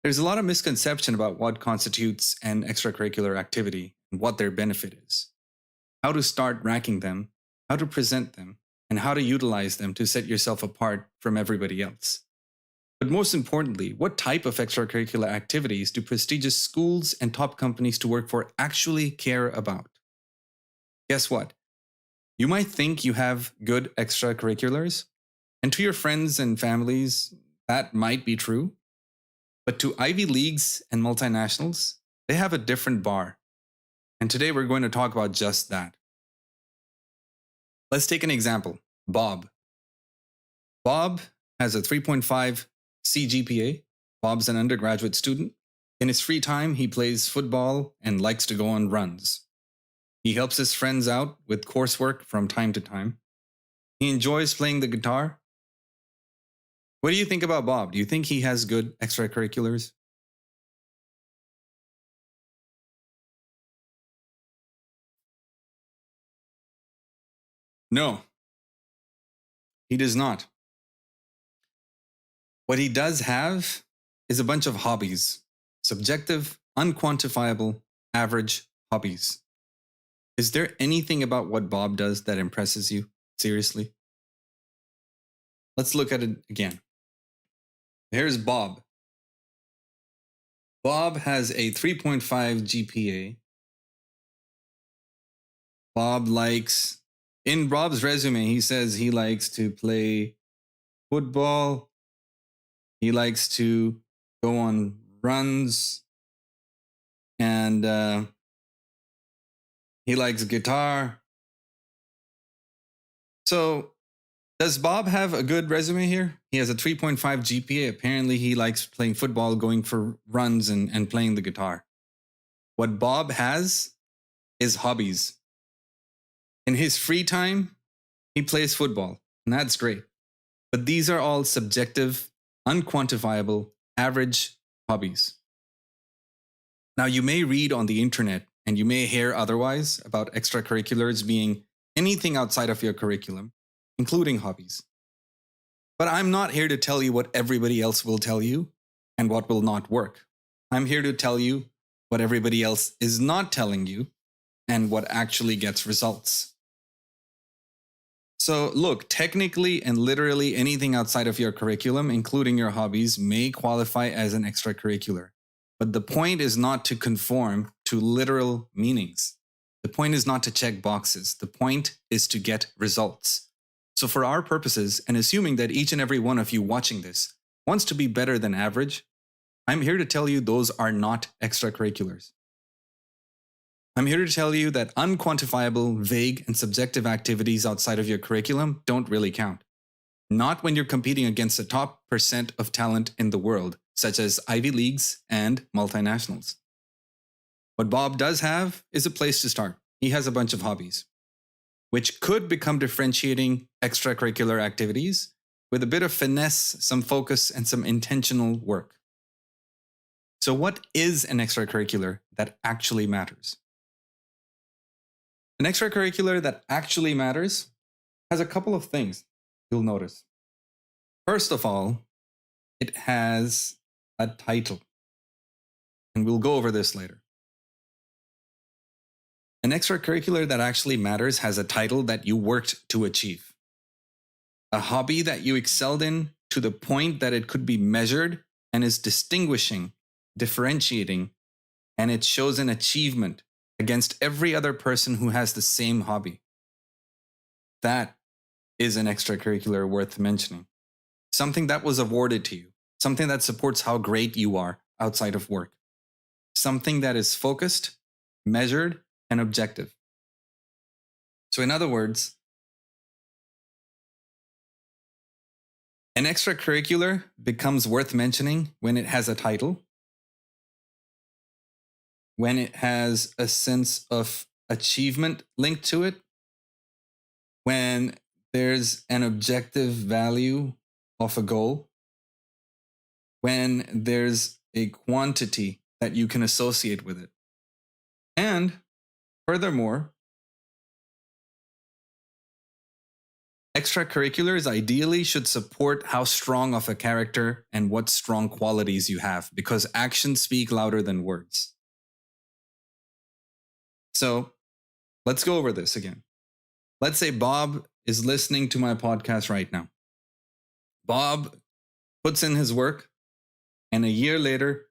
There's a lot of misconception about what constitutes an extracurricular activity and what their benefit is, how to start ranking them, how to present them, and how to utilize them to set yourself apart from everybody else. But most importantly, what type of extracurricular activities do prestigious schools and top companies to work for actually care about? Guess what? You might think you have good extracurriculars, and to your friends and families, that might be true. But to Ivy Leagues and multinationals, they have a different bar. And today we're going to talk about just that. Let's take an example. Bob. Bob has a 3.5 CGPA. Bob's an undergraduate student. In his free time, he plays football and likes to go on runs. He helps his friends out with coursework from time to time. He enjoys playing the guitar. What do you think about Bob? Do you think he has good extracurriculars? No, he does not. What he does have is a bunch of hobbies. Subjective, unquantifiable, average hobbies. Is there anything about what Bob does that impresses you? Seriously? Let's look at it again. Here's Bob. Bob has a 3.5 GPA. Bob likes, in Bob's resume, he says he likes to play football. He likes to go on runs. And he likes guitar. So, does Bob have a good resume here? He has a 3.5 GPA. Apparently, he likes playing football, going for runs, and playing the guitar. What Bob has is hobbies. In his free time, he plays football, and that's great. But these are all subjective, unquantifiable, average hobbies. Now, you may read on the internet and you may hear otherwise about extracurriculars being anything outside of your curriculum, including hobbies. But I'm not here to tell you what everybody else will tell you and what will not work. I'm here to tell you what everybody else is not telling you and what actually gets results. So look, technically and literally anything outside of your curriculum, including your hobbies, may qualify as an extracurricular. But the point is not to conform to literal meanings. The point is not to check boxes. The point is to get results. So for our purposes, and assuming that each and every one of you watching this wants to be better than average, I'm here to tell you those are not extracurriculars. I'm here to tell you that unquantifiable, vague, and subjective activities outside of your curriculum don't really count. Not when you're competing against the top % of talent in the world, such as Ivy Leagues and multinationals. What Bob does have is a place to start. He has a bunch of hobbies, which could become differentiating extracurricular activities with a bit of finesse, some focus, and some intentional work. So what is an extracurricular that actually matters? An extracurricular that actually matters has a couple of things you'll notice. First of all, it has a title, and we'll go over this later. An extracurricular that actually matters has a title that you worked to achieve. A hobby that you excelled in to the point that it could be measured and is distinguishing, differentiating, and it shows an achievement against every other person who has the same hobby. That is an extracurricular worth mentioning. Something that was awarded to you. Something that supports how great you are outside of work. Something that is focused, measured, and objective. So in other words, an extracurricular becomes worth mentioning when it has a title, when it has a sense of achievement linked to it, when there's an objective value of a goal, when there's a quantity that you can associate with it. And furthermore, Extracurriculars ideally should support how strong of a character and what strong qualities you have, because actions speak louder than words. So let's go over this again. Let's say Bob is listening to my podcast right now. Bob puts in his work, and a year later,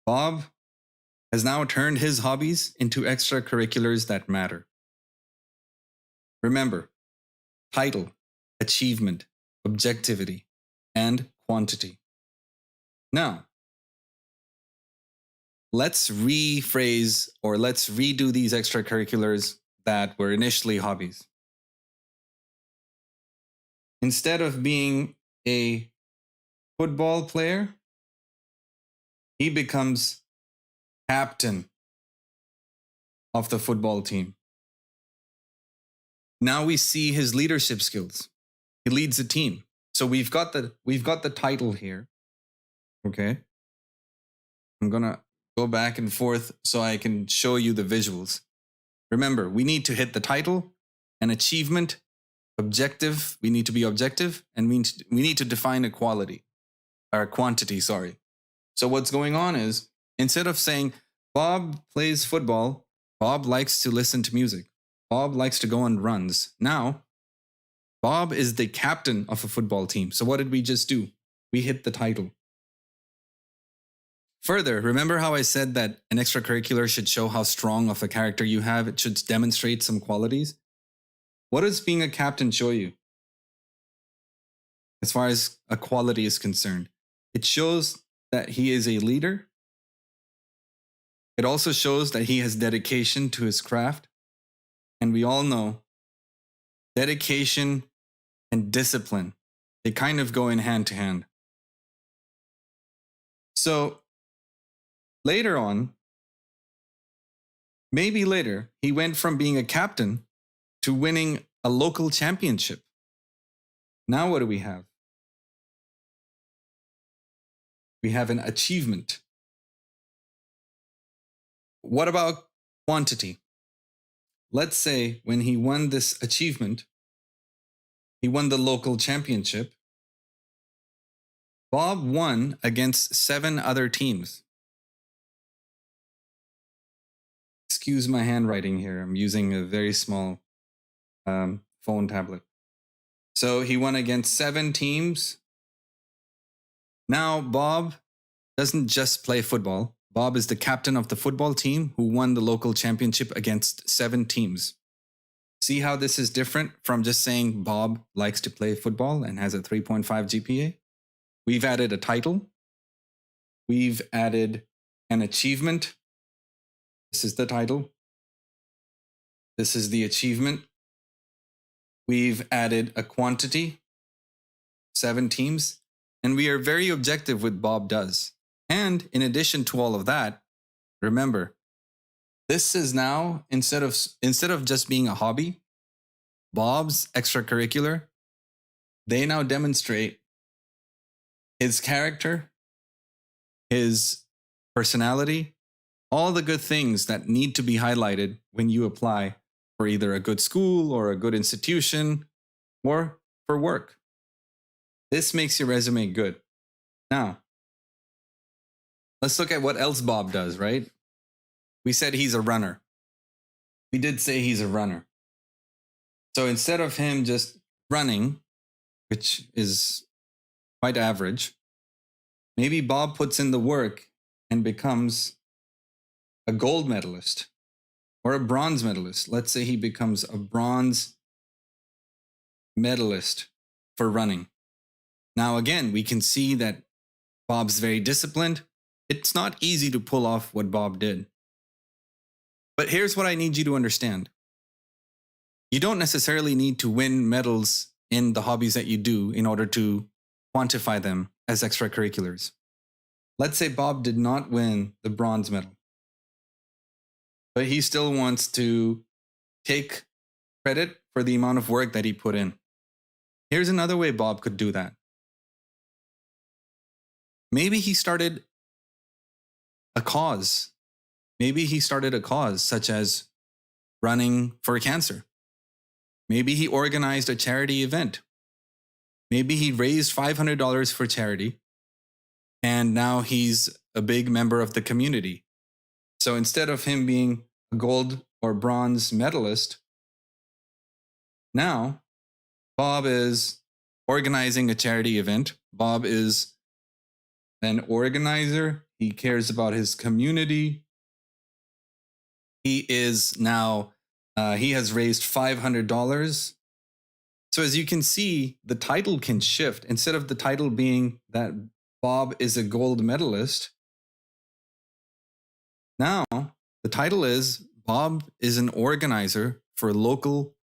Bob has now turned his hobbies into extracurriculars that matter. Remember, title, achievement, objectivity, and quantity. Now, let's rephrase or let's redo these extracurriculars that were initially hobbies. Instead of being a football player, he becomes captain of the football team. Now we see his leadership skills. He leads a team. So we've got the title here. Okay. I'm going to go back and forth so I can show you the visuals. Remember, we need to hit the title, an achievement, objective. We need to be objective, and we need to define a quality or quantity, sorry. So what's going on is, instead of saying Bob plays football, Bob likes to listen to music. Bob likes to go on runs. Now, Bob is the captain of a football team. So what did we just do? We hit the title. Further, remember how I said that an extracurricular should show how strong of a character you have? It should demonstrate some qualities. What does being a captain show you? As far as a quality is concerned, it shows that he is a leader. It also shows that he has dedication to his craft. And we all know dedication and discipline, they kind of go in hand to hand. So later on, maybe later, he went from being a captain to winning a local championship. Now what do we have? We have an achievement. What about quantity? Let's say when he won this achievement, he won the local championship. Bob won against 7 other teams. Excuse my handwriting here. I'm using a very small phone tablet. So he won against 7 teams. Now Bob doesn't just play football. Bob is the captain of the football team who won the local championship against 7 teams. See how this is different from just saying Bob likes to play football and has a 3.5 GPA? We've added a title. We've added an achievement. This is the title. This is the achievement. We've added a quantity, 7 teams, and we are very objective with Bob does. And in addition to all of that, remember, this is now, instead of just being a hobby, Bob's extracurricular, they now demonstrate his character, his personality, all the good things that need to be highlighted when you apply for either a good school or a good institution or for work. This makes your resume good. Now, let's look at what else Bob does, right? We said he's a runner. We did say he's a runner. So instead of him just running, which is quite average, maybe Bob puts in the work and becomes a gold medalist or a bronze medalist. Let's say he becomes a bronze medalist for running. Now, again, we can see that Bob's very disciplined. It's not easy to pull off what Bob did. But here's what I need you to understand. You don't necessarily need to win medals in the hobbies that you do in order to quantify them as extracurriculars. Let's say Bob did not win the bronze medal, but he still wants to take credit for the amount of work that he put in. Here's another way Bob could do that. Maybe he started a cause. Maybe he started a cause such as running for cancer. Maybe he organized a charity event. Maybe he raised $500 for charity, and now he's a big member of the community. So instead of him being a gold or bronze medalist, now Bob is organizing a charity event. Bob is an organizer. He cares about his community. He is now, he has raised $500. So as you can see, the title can shift. Instead of the title being that Bob is a gold medalist, now the title is Bob is an organizer for local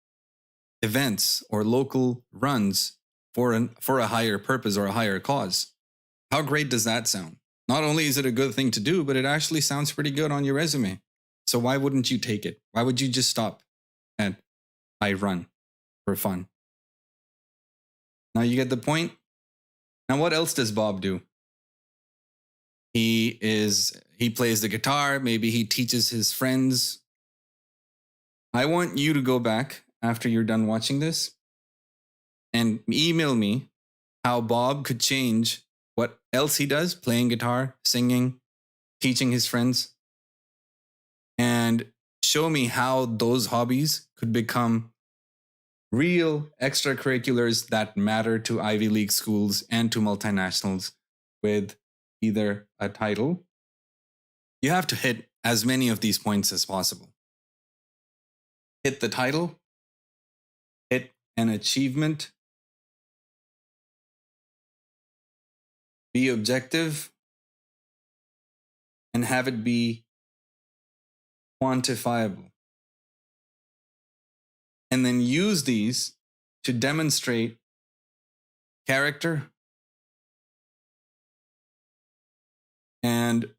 events or local runs for a higher purpose or a higher cause. How great does that sound? Not only is it a good thing to do, but it actually sounds pretty good on your resume. So why wouldn't you take it? Why would you just stop at I run for fun? Now you get the point. Now what else does Bob do? He plays the guitar. Maybe he teaches his friends. I want you to go back after you're done watching this and email me how Bob could change what else he does, playing guitar, singing, teaching his friends, and show me how those hobbies could become real extracurriculars that matter to Ivy League schools and to multinationals with either a title. You have to hit as many of these points as possible. Hit the title, hit an achievement, be objective, and have it be quantifiable. And then use these to demonstrate character and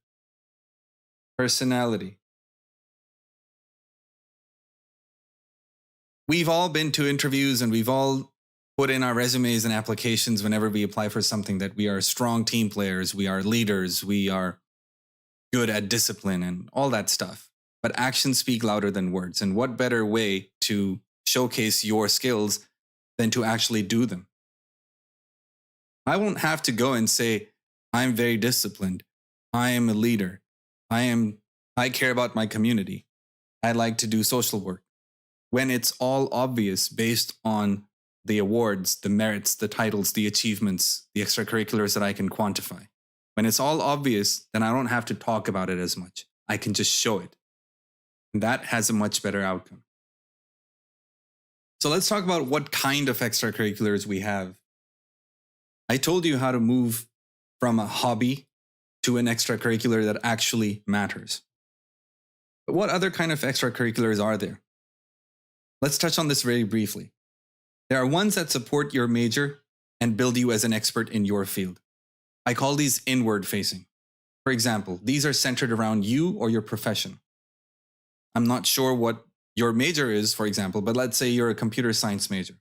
personality. We've all been to interviews and we've all put in our resumes and applications whenever we apply for something that we are strong team players, we are leaders, we are good at discipline and all that stuff. But actions speak louder than words. And what better way to showcase your skills than to actually do them? I won't have to go and say, I'm very disciplined. I am a leader. I care about my community. I like to do social work. When it's all obvious based on the awards, the merits, the titles, the achievements, the extracurriculars that I can quantify. When it's all obvious, then I don't have to talk about it as much. I can just show it. And that has a much better outcome. So let's talk about what kind of extracurriculars we have. I told you how to move from a hobby to an extracurricular that actually matters. But what other kind of extracurriculars are there? Let's touch on this very briefly. There are ones that support your major and build you as an expert in your field. I call these inward facing. For example, these are centered around you or your profession. I'm not sure what your major is, for example, but let's say you're a computer science major.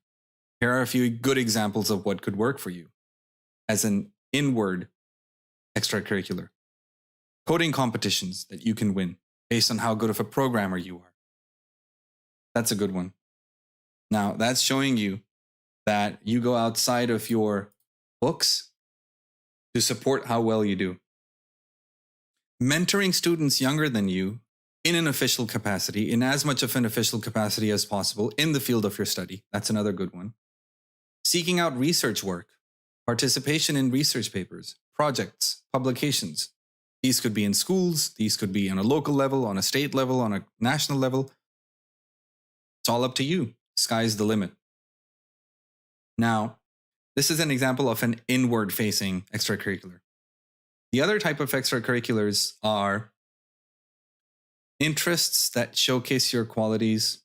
Here are a few good examples of what could work for you as an inward extracurricular. Coding competitions that you can win based on how good of a programmer you are. That's a good one. Now, that's showing you that you go outside of your books to support how well you do. Mentoring students younger than you in an official capacity, in as much of an official capacity as possible in the field of your study. That's another good one. Seeking out research work, participation in research papers, projects, publications. These could be in schools. These could be on a local level, on a state level, on a national level. It's all up to you. Sky's the limit. Now, this is an example of an inward-facing extracurricular. The other type of extracurriculars are interests that showcase your qualities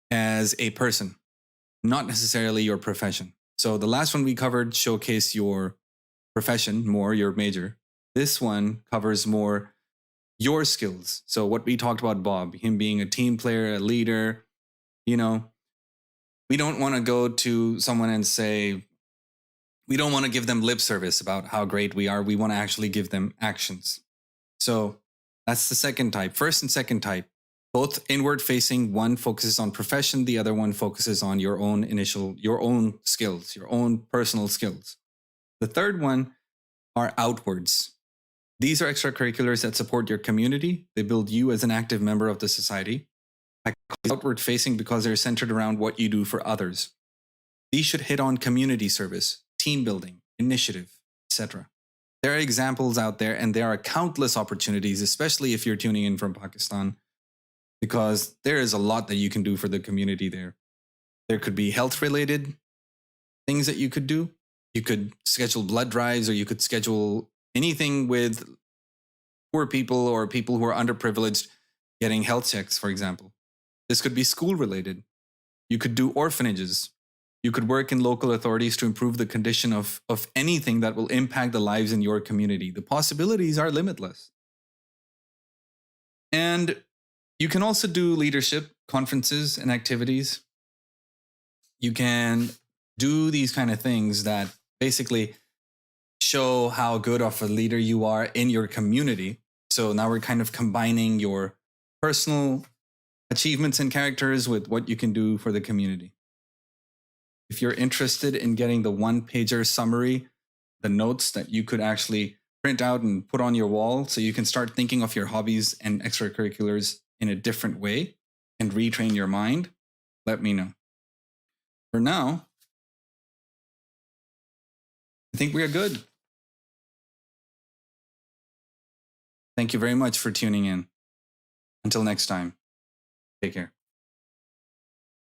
as a person, not necessarily your profession. So the last one we covered showcase your profession more, your major. This one covers more your skills. So what we talked about Bob, him being a team player, a leader, we don't want to go to someone and say, we don't want to give them lip service about how great we are. We want to actually give them actions. So that's the second type. First and second type, Both inward facing, one focuses on profession, the other one focuses on your own skills, your own personal skills. The third one are outwards. These are extracurriculars that support your community. They build you as an active member of the society. Outward facing because they're centered around what you do for others. These should hit on community service, team building, initiative, etc. There are examples out there, and there are countless opportunities, especially if you're tuning in from Pakistan, because there is a lot that you can do for the community there. There could be health-related things that you could do. You could schedule blood drives, or you could schedule anything with poor people or people who are underprivileged getting health checks, for example. This could be school-related. You could do orphanages. You could work in local authorities to improve the condition of anything that will impact the lives in your community. The possibilities are limitless. And you can also do leadership conferences and activities. You can do these kind of things that basically show how good of a leader you are in your community. So now we're kind of combining your personal achievements and characters with what you can do for the community. If you're interested in getting the one-pager summary, the notes that you could actually print out and put on your wall so you can start thinking of your hobbies and extracurriculars in a different way and retrain your mind, let me know. For now, I think we are good. Thank you very much for tuning in. Until next time, take care.